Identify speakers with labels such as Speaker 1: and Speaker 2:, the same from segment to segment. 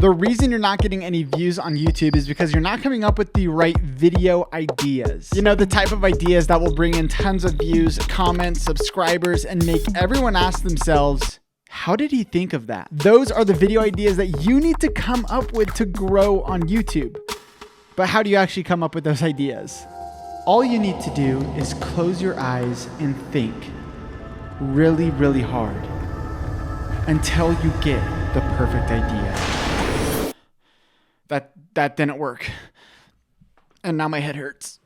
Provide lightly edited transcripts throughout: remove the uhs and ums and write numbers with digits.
Speaker 1: The reason you're not getting any views on YouTube is because you're not coming up with the right video ideas. You know, the type of ideas that will bring in tons of views, comments, subscribers, and make everyone ask themselves, how did he think of that? Those are the video ideas that you need to come up with to grow on YouTube. But how do you actually come up with those ideas? All you need to do is close your eyes and think really, really hard until you get the perfect idea. That didn't work. And now my head hurts.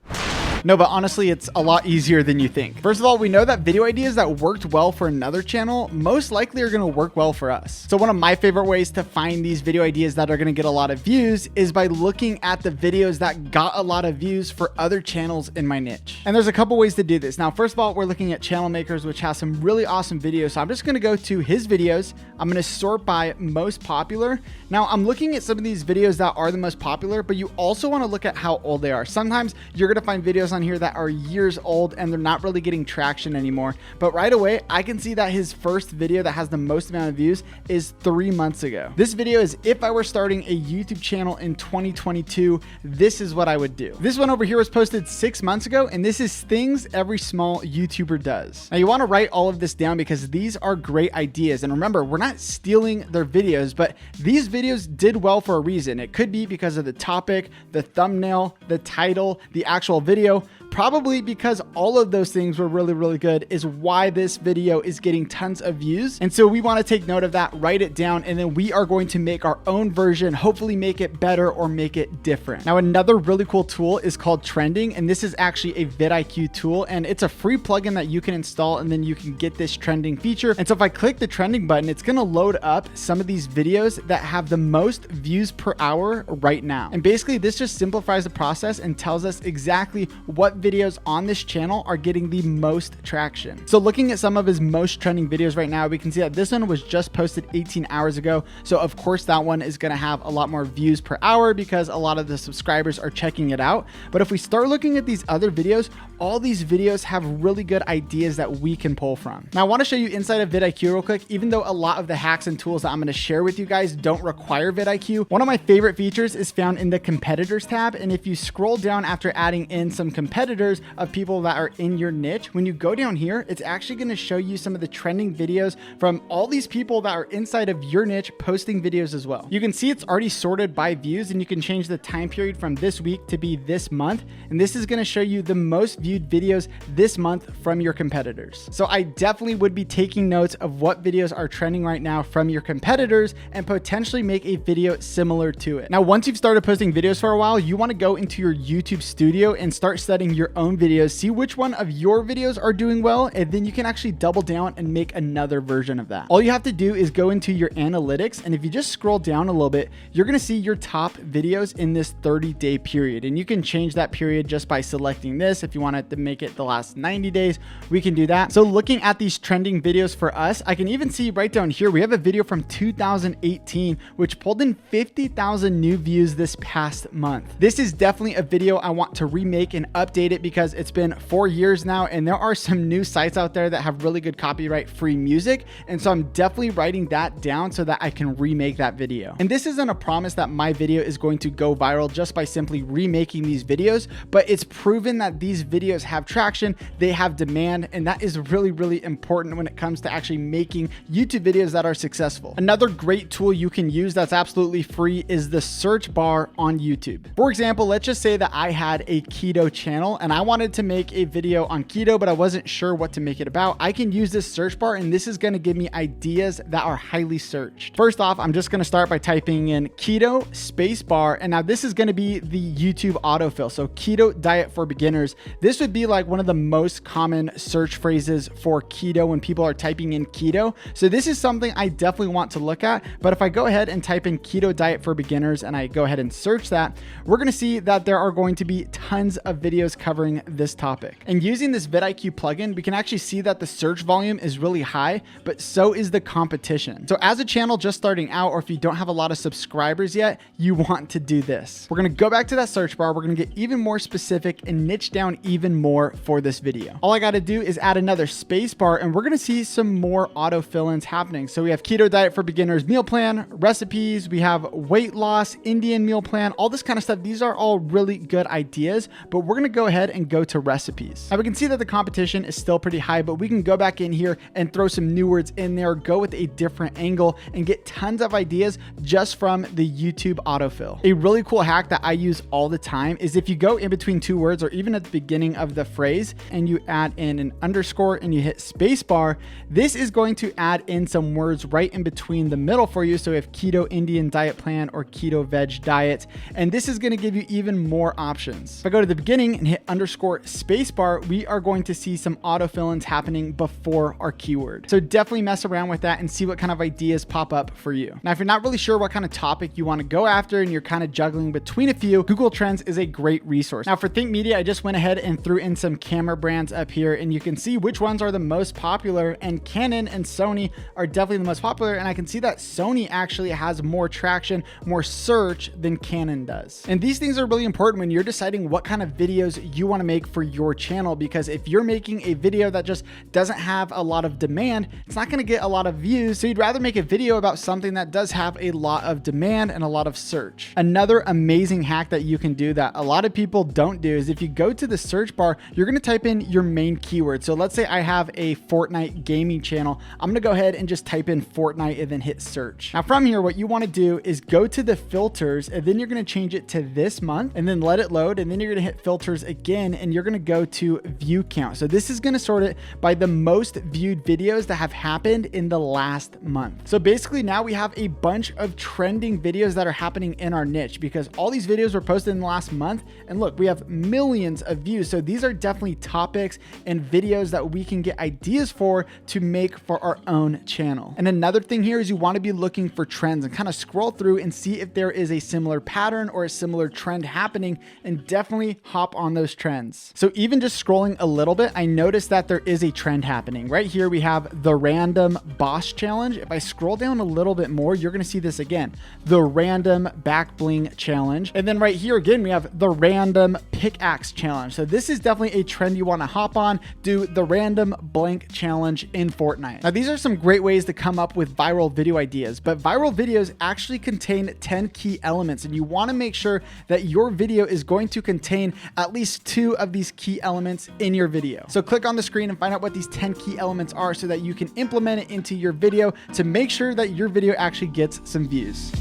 Speaker 1: No, but honestly, it's a lot easier than you think. First of all, we know that video ideas that worked well for another channel most likely are gonna work well for us. So one of my favorite ways to find these video ideas that are gonna get a lot of views is by looking at the videos that got a lot of views for other channels in my niche. And there's a couple ways to do this. Now, first of all, we're looking at Channel Makers, which has some really awesome videos. So I'm just gonna go to his videos. I'm gonna sort by most popular. Now, I'm looking at some of these videos that are the most popular, but you also wanna look at how old they are. Sometimes you're gonna find videos on here that are years old and they're not really getting traction anymore. But right away, I can see that his first video that has the most amount of views is 3 months ago. This video is if I were starting a YouTube channel in 2022, this is what I would do. This one over here was posted 6 months ago, and this is things every small YouTuber does. Now you want to write all of this down because these are great ideas. And remember, we're not stealing their videos, but these videos did well for a reason. It could be because of the topic, the thumbnail, the title, the actual video. Probably because all of those things were really, really good is why this video is getting tons of views. And so we want to take note of that, write it down, and then we are going to make our own version, hopefully make it better or make it different. Now, another really cool tool is called Trending, and this is actually a vidIQ tool, and it's a free plugin that you can install, and then you can get this trending feature. And so if I click the trending button, it's going to load up some of these videos that have the most views per hour right now. And basically this just simplifies the process and tells us exactly what videos on this channel are getting the most traction. So looking at some of his most trending videos right now, we can see that this one was just posted 18 hours ago. So of course that one is going to have a lot more views per hour because a lot of the subscribers are checking it out. But if we start looking at these other videos, all these videos have really good ideas that we can pull from. Now I want to show you inside of vidIQ real quick. Even though a lot of the hacks and tools that I'm going to share with you guys don't require vidIQ, one of my favorite features is found in the competitors tab. And if you scroll down after adding in some competitors of people that are in your niche, when you go down here, it's actually going to show you some of the trending videos from all these people that are inside of your niche posting videos as well. You can see it's already sorted by views, and you can change the time period from this week to be this month. And this is going to show you the most viewed videos this month from your competitors. So I definitely would be taking notes of what videos are trending right now from your competitors and potentially make a video similar to it. Now, once you've started posting videos for a while, you want to go into your YouTube studio and start studying your own videos, see which one of your videos are doing well, and then you can actually double down and make another version of that. All you have to do is go into your analytics, and if you just scroll down a little bit, you're going to see your top videos in this 30-day period. And you can change that period just by selecting this. If you wanted to make it the last 90 days, we can do that. So looking at these trending videos for us, I can even see right down here, we have a video from 2018, which pulled in 50,000 new views this past month. This is definitely a video I want to remake and update it because it's been 4 years now, and there are some new sites out there that have really good copyright free music. And so I'm definitely writing that down so that I can remake that video. And this isn't a promise that my video is going to go viral just by simply remaking these videos, but it's proven that these videos have traction, they have demand, and that is really, really important when it comes to actually making YouTube videos that are successful. Another great tool you can use that's absolutely free is the search bar on YouTube. For example, let's just say that I had a keto channel and I wanted to make a video on keto, but I wasn't sure what to make it about. I can use this search bar, and this is going to give me ideas that are highly searched. First off, I'm just going to start by typing in keto space bar. And now this is going to be the YouTube autofill. So keto diet for beginners. This would be like one of the most common search phrases for keto when people are typing in keto. So this is something I definitely want to look at. But if I go ahead and type in keto diet for beginners and I go ahead and search that, we're going to see that there are going to be tons of videos covering this topic. And using this vidIQ plugin, we can actually see that the search volume is really high, but so is the competition. So as a channel just starting out, or if you don't have a lot of subscribers yet, you want to do this. We're gonna go back to that search bar. We're gonna get even more specific and niche down even more for this video. All I gotta do is add another space bar, and we're gonna see some more auto fill-ins happening. So we have keto diet for beginners meal plan, recipes, we have weight loss, Indian meal plan, all this kind of stuff. These are all really good ideas, but we're gonna go ahead and go to recipes. Now we can see that the competition is still pretty high, but we can go back in here and throw some new words in there, go with a different angle, and get tons of ideas just from the YouTube autofill. A really cool hack that I use all the time is if you go in between two words or even at the beginning of the phrase and you add in an underscore and you hit spacebar, this is going to add in some words right in between the middle for you. So we have keto Indian diet plan or keto veg diet, and this is going to give you even more options. If I go to the beginning and hit underscore spacebar, we are going to see some autofill-ins happening before our keyword. So definitely mess around with that and see what kind of ideas pop up for you. Now, if you're not really sure what kind of topic you want to go after and you're kind of juggling between a few, Google Trends is a great resource. Now for Think Media, I just went ahead and threw in some camera brands up here, and you can see which ones are the most popular, and Canon and Sony are definitely the most popular. And I can see that Sony actually has more traction, more search than Canon does. And these things are really important when you're deciding what kind of videos you want to make for your channel, because if you're making a video that just doesn't have a lot of demand, it's not going to get a lot of views. So you'd rather make a video about something that does have a lot of demand and a lot of search. Another amazing hack that you can do that a lot of people don't do is if you go to the search bar, you're going to type in your main keyword. So let's say I have a Fortnite gaming channel. I'm going to go ahead and just type in Fortnite and then hit search. Now from here, what you want to do is go to the filters, and then you're going to change it to this month and then let it load. And then you're going to hit filters again, and you're going to go to view count. So this is going to sort it by the most viewed videos that have happened in the last month. So basically now we have a bunch of trending videos that are happening in our niche because all these videos were posted in the last month. And look, we have millions of views. So these are definitely topics and videos that we can get ideas for to make for our own channel. And another thing here is you want to be looking for trends and kind of scroll through and see if there is a similar pattern or a similar trend happening, and definitely hop on those trends. So even just scrolling a little bit, I noticed that there is a trend happening. Right here, we have the random boss challenge. If I scroll down a little bit more, you're going to see this again, the random back bling challenge. And then right here again, we have the random pickaxe challenge. So this is definitely a trend you want to hop on, do the random blank challenge in Fortnite. Now these are some great ways to come up with viral video ideas, but viral videos actually contain 10 key elements, and you want to make sure that your video is going to contain at least 2 of these key elements in your video. So click on the screen and find out what these 10 key elements are so that you can implement it into your video to make sure that your video actually gets some views.